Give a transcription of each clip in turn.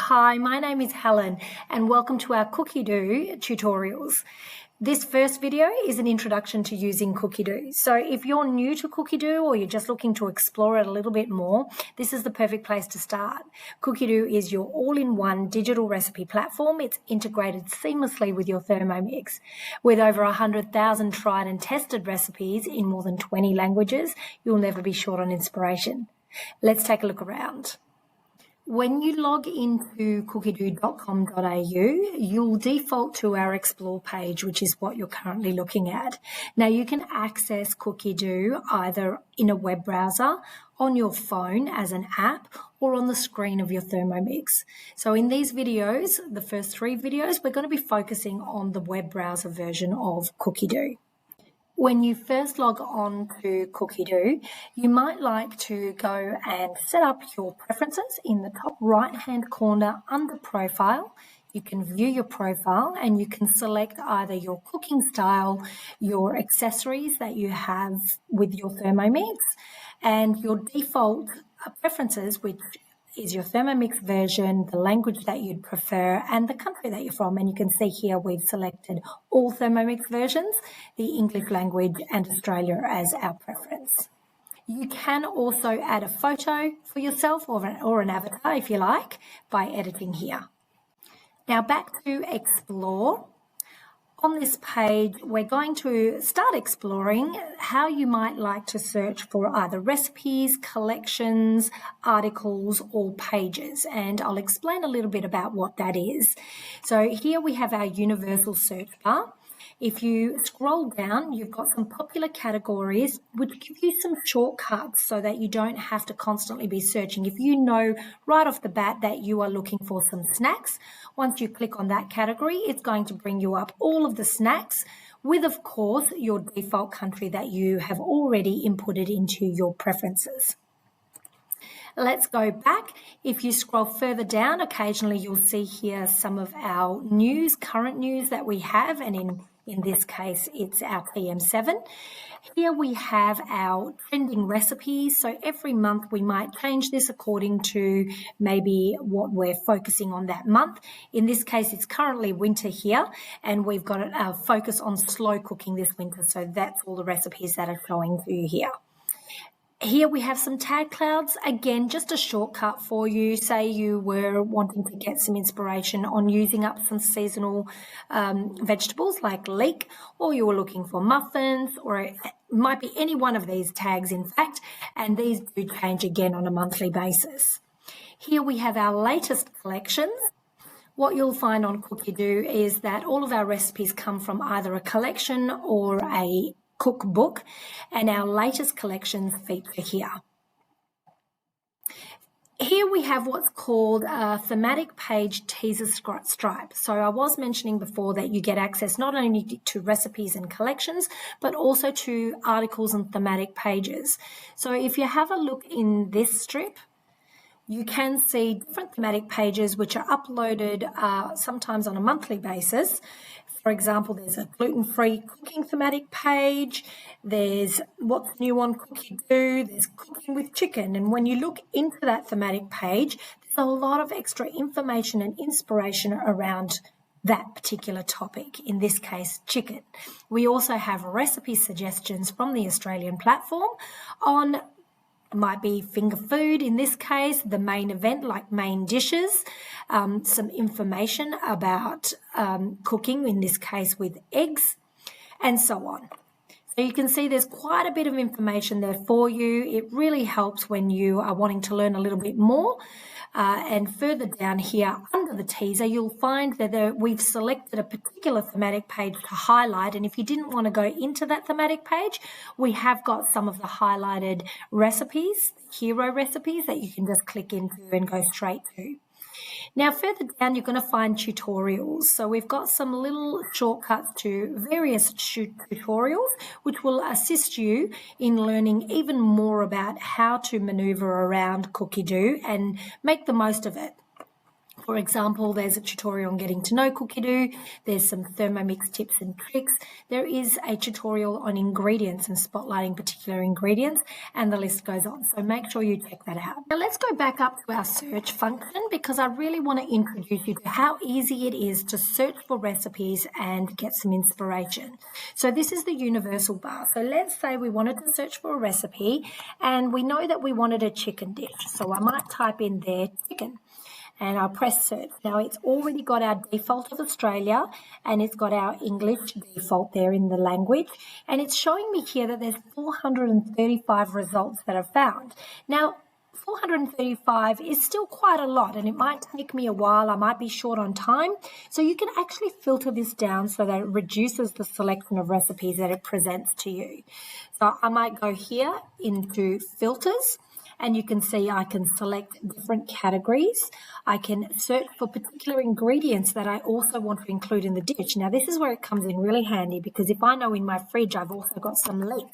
Hi, my name is Helen and welcome to our Cookidoo tutorials. This first video is an introduction to using Cookidoo. So if you're new to Cookidoo or you're just looking to explore it a little bit more, this is the perfect place to start. Cookidoo is your all-in-one digital recipe platform. It's integrated seamlessly with your Thermomix. With over 100,000 tried and tested recipes in more than 20 languages, you'll never be short on inspiration. Let's take a look around. When you log into cookidoo.com.au, you'll default to our Explore page, which is what you're currently looking at. Now, you can access Cookidoo either in a web browser, on your phone as an app, or on the screen of your Thermomix. So in these videos, the first 3 videos, we're going to be focusing on the web browser version of Cookidoo. When you first log on to Cookidoo, you might like to go and set up your preferences in the top right-hand corner under Profile. You can view your profile and you can select either your cooking style, your accessories that you have with your Thermomix, and your default preferences, which is your Thermomix version, the language that you'd prefer, and the country that you're from. And you can see here we've selected all Thermomix versions, the English language and Australia as our preference. You can also add a photo for yourself or an avatar if you like by editing here. Now back to Explore. On this page, we're going to start exploring how you might like to search for either recipes, collections, articles, or pages. And I'll explain a little bit about what that is. So here we have our universal search bar. If you scroll down, you've got some popular categories which give you some shortcuts so that you don't have to constantly be searching. If you know right off the bat that you are looking for some snacks, once you click on that category, it's going to bring you up all of the snacks with, of course, your default country that you have already inputted into your preferences. Let's go back. If you scroll further down, occasionally you'll see here some of our news, current news that we have, and in this case, it's our PM7. Here we have our trending recipes. So every month we might change this according to maybe what we're focusing on that month. In this case, it's currently winter here, and we've got a focus on slow cooking this winter. So that's all the recipes that are showing to you here. Here we have some tag clouds. Again, just a shortcut for you. Say you were wanting to get some inspiration on using up some seasonal vegetables like leek, or you were looking for muffins, or it might be any one of these tags, in fact, and these do change again on a monthly basis. Here we have our latest collections. What you'll find on Cookidoo is that all of our recipes come from either a collection or a cookbook, and our latest collections feature here. Here we have what's called a thematic page teaser stripe. So I was mentioning before that you get access not only to recipes and collections, but also to articles and thematic pages. So if you have a look in this strip, you can see different thematic pages which are uploaded sometimes on a monthly basis. For example, there's a gluten-free cooking thematic page, there's what's new on Cookidoo, there's cooking with chicken. And when you look into that thematic page, there's a lot of extra information and inspiration around that particular topic, in this case, chicken. We also have recipe suggestions from the Australian platform on might be finger food, in this case, the main event like main dishes, some information about cooking, in this case with eggs, and so on. So you can see there's quite a bit of information there for you. It really helps when you are wanting to learn a little bit more. And further down here under the teaser, you'll find that we've selected a particular thematic page to highlight. And if you didn't want to go into that thematic page, we have got some of the highlighted recipes, hero recipes, that you can just click into and go straight to. Now, further down, you're going to find tutorials. So we've got some little shortcuts to various tutorials, which will assist you in learning even more about how to maneuver around Cookidoo and make the most of it. For example, there's a tutorial on getting to know Cookidoo. There's some Thermomix tips and tricks. There is a tutorial on ingredients and spotlighting particular ingredients, and the list goes on. So make sure you check that out. Now let's go back up to our search function, because I really want to introduce you to how easy it is to search for recipes and get some inspiration. So this is the universal bar. So let's say we wanted to search for a recipe and we know that we wanted a chicken dish. So I might type in there chicken, and I'll press search. Now it's already got our default of Australia, and it's got our English default there in the language, and it's showing me here that there's 435 results that are found. Now 435 is still quite a lot, and it might take me a while. I might be short on time. So you can actually filter this down so that it reduces the selection of recipes that it presents to you. So I might go here into filters, and you can see I can select different categories. I can search for particular ingredients that I also want to include in the dish. Now this is where it comes in really handy, because if I know in my fridge I've also got some leek,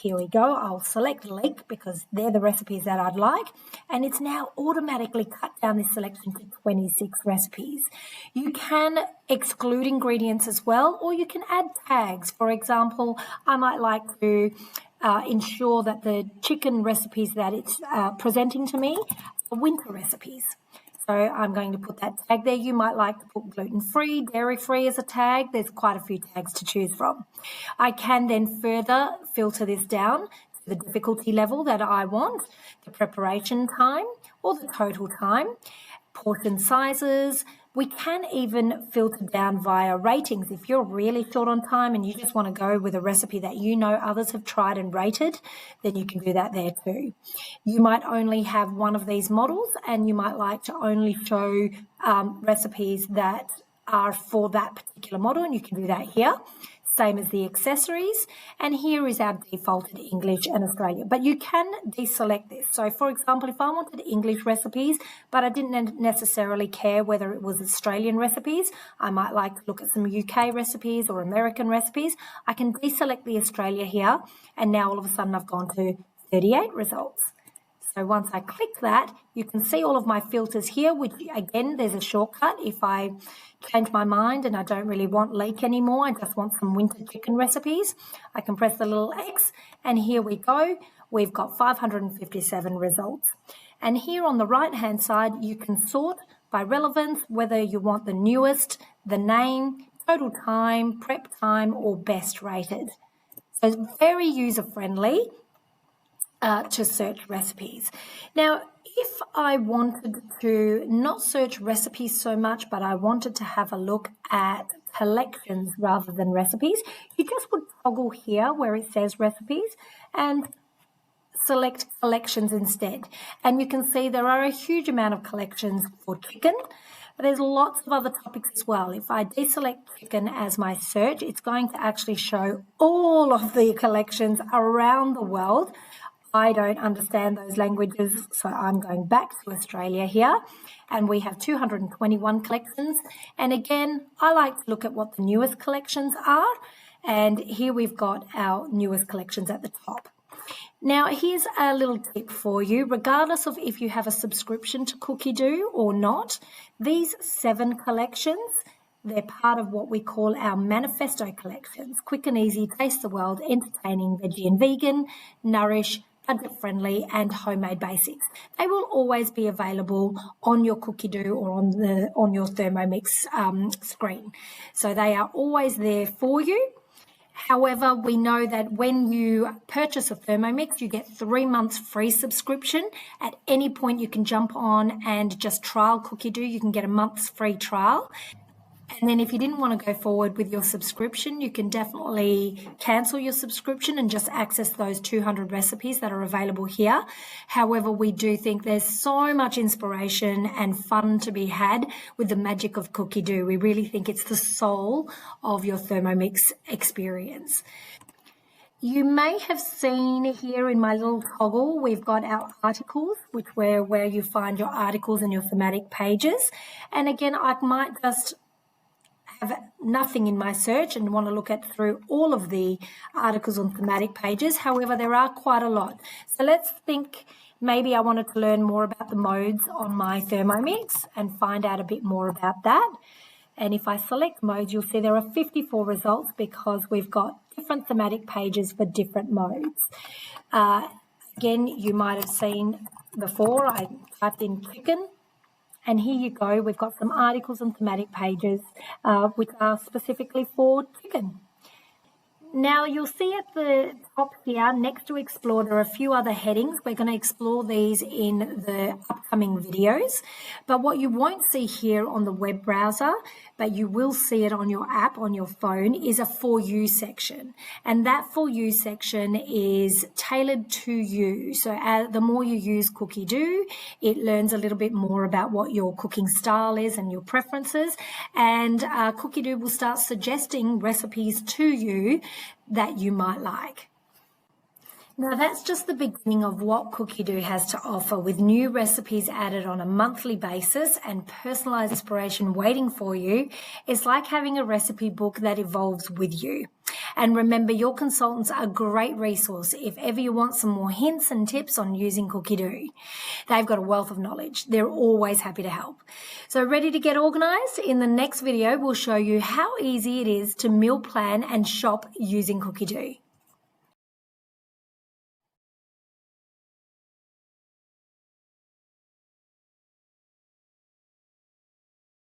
here we go, I'll select leek because they're the recipes that I'd like, and it's now automatically cut down this selection to 26 recipes. You can exclude ingredients as well, or you can add tags. For example, I might like to ensure that the chicken recipes that it's presenting to me are winter recipes. So I'm going to put that tag there. You might like to put gluten-free, dairy-free as a tag. There's quite a few tags to choose from. I can then further filter this down to the difficulty level that I want, the preparation time or the total time, portion sizes. We can even filter down via ratings. If you're really short on time and you just want to go with a recipe that you know others have tried and rated, then you can do that there too. You might only have one of these models, and you might like to only show recipes that are for that particular model, and you can do that here. Same as the accessories, and here is our defaulted English and Australia, but you can deselect this. So for example, if I wanted English recipes but I didn't necessarily care whether it was Australian recipes, I might like to look at some UK recipes or American recipes, I can deselect the Australia here, and now all of a sudden I've gone to 38 results. So once I click that, you can see all of my filters here, which again, there's a shortcut. If I change my mind and I don't really want leek anymore, I just want some winter chicken recipes, I can press the little X, and here we go. We've got 557 results. And here on the right-hand side, you can sort by relevance, whether you want the newest, the name, total time, prep time, or best rated. So it's very user-friendly to search recipes. Now, if I wanted to not search recipes so much, but I wanted to have a look at collections rather than recipes, you just would toggle here where it says recipes and select collections instead. And you can see there are a huge amount of collections for chicken. But there's lots of other topics as well. If I deselect chicken as my search, it's going to actually show all of the collections around the world. I don't understand those languages, so I'm going back to Australia here, and we have 221 collections. And again, I like to look at what the newest collections are, and here we've got our newest collections at the top. Now, here's a little tip for you. Regardless of if you have a subscription to Cookidoo or not, these 7 collections, they're part of what we call our manifesto collections: quick and easy, taste the world, entertaining, veggie and vegan, nourish, budget-friendly, and homemade basics. They will always be available on your Cookidoo or on your Thermomix screen. So they are always there for you. However, we know that when you purchase a Thermomix, you get 3 months free subscription. At any point, you can jump on and just trial Cookidoo. You can get a month's free trial. And then if you didn't want to go forward with your subscription, you can definitely cancel your subscription and just access those 200 recipes that are available here. However, we do think there's so much inspiration and fun to be had with the magic of Cookidoo. We really think it's the soul of your Thermomix experience. You may have seen here in my little toggle, we've got our articles, which where you find your articles and your thematic pages. And again, I might just have nothing in my search and want to look at through all of the articles on thematic pages. However, there are quite a lot. So let's think Maybe I wanted to learn more about the modes on my Thermomix and find out a bit more about that. And if I select modes, you'll see there are 54 results because we've got different thematic pages for different modes. Again, you might have seen before, I typed in chicken. And here you go, we've got some articles and thematic pages which are specifically for chicken. Now you'll see at the top here, next to explore, there are a few other headings. We're going to explore these in the upcoming videos. But what you won't see here on the web browser, but you will see it on your app, on your phone, is a For You section. And that For You section is tailored to you. So the more you use Cookidoo, it learns a little bit more about what your cooking style is and your preferences. And Cookidoo will start suggesting recipes to you that you might like. Now that's just the beginning of what Cookidoo has to offer, with new recipes added on a monthly basis and personalised inspiration waiting for you. It's like having a recipe book that evolves with you. And remember, your consultants are a great resource if ever you want some more hints and tips on using Cookidoo. They've got a wealth of knowledge. They're always happy to help. So ready to get organised? In the next video, we'll show you how easy it is to meal plan and shop using Cookidoo.